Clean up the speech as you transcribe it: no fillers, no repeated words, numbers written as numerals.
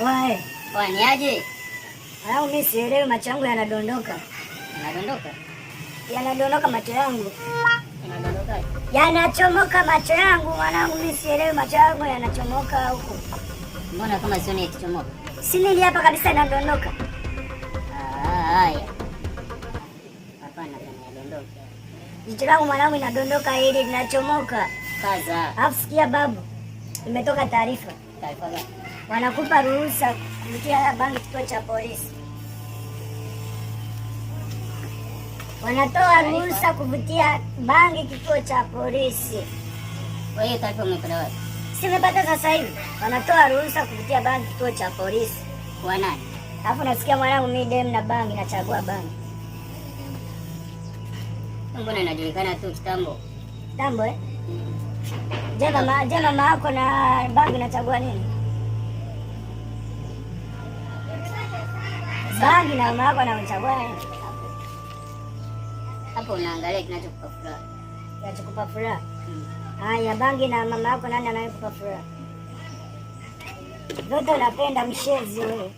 Wae. Ni aje? Au mimi sielewi, macho yangu yanadondoka. Yanadondoka? Yanadondoka macho yangu. Yanadondoka? Yanachomoka macho yangu mwanangu, mimi sielewi, macho yangu yanachomoka huko. Mbona kama sioni yakichomoka? Si nili hapa kabisa yanadondoka. Haya. Hapana yanadondoka. Jicho langu mwanangu inadondoka, hili linachomoka. Kaza. Alafu sikia babu. Imetoka taarifa. Taarifa gani? Wanakupa ruhusa kupitia bangi kituo cha polisi. Wanatoa ruhusa kuvutia bangi kituo cha polisi. Kwa hiyo taarifa umepata wapi? Simepata sasa hivi. Wanatoa ruhusa kuvutia bangi kituo cha polisi. Kwa nani? Alafu nasikia mwanangu, mimi dem na bangi, nachagua bangi. Mbona inajulikana tu kitambo? Kitambo eh? Je, mama yako na bangi nachagua nini? Bangi na mama yako anachagua nini? Hapo unaangalia kinachokupa furaha. Kinachokupa furaha? Haya, bangi na mama yako nani anayekupa furaha? Zote unapenda mshezi wewe.